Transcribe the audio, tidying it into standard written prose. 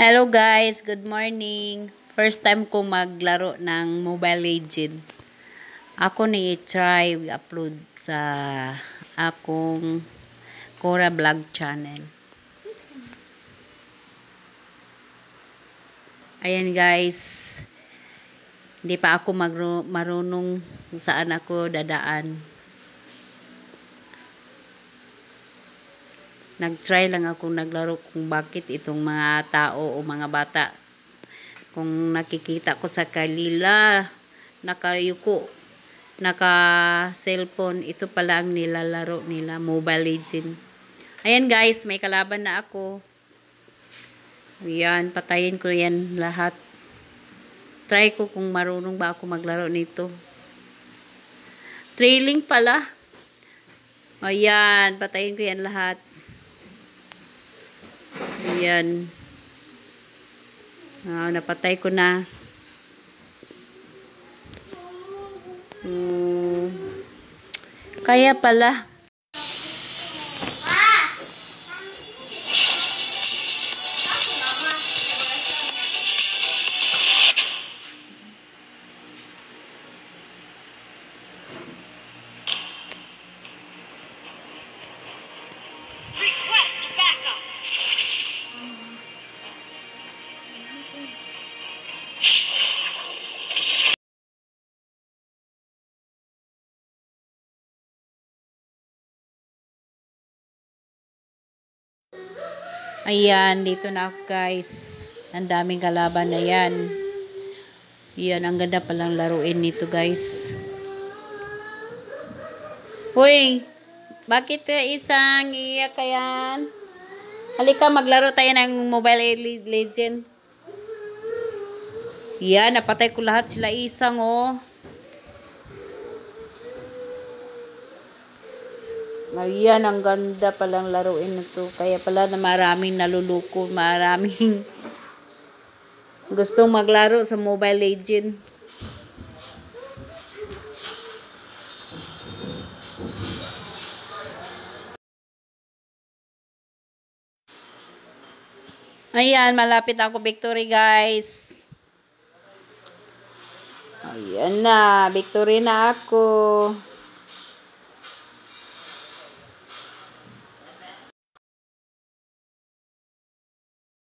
Hello guys, good morning. First time ko maglaro ng Mobile Legend. Ako ni i-try upload sa akong Cora Vlog channel. Ayan guys, hindi pa ako marunong saan ako dadaan. Nag-try lang ako naglaro kung bakit itong mga tao o mga bata, kung nakikita ko sa kanila nakayuko, naka cellphone, ito pala ang nilalaro nila, Mobile Legend. Ayan guys, may kalaban na ako. Ayan, patayin ko yan lahat. Try ko kung marunong ba ako maglaro nito. Trailing pala. Ayan, patayin ko yan lahat. Ayan. Napatay ko na. Kaya pala. Ayan, dito na ako guys. Ang daming kalaban na yan. Ayan, ang ganda palang laruin nito guys. Hoy, bakit isang iyak ka yan? Halika, maglaro tayo ng Mobile Legend. Ayan, napatay ko lahat sila isang oh. Ayan, ang ganda palang laruin nito. Kaya pala na maraming naluluko, maraming gustong maglaro sa Mobile Legend. Ayan, malapit ako victory guys. Ayan na, victory na ako.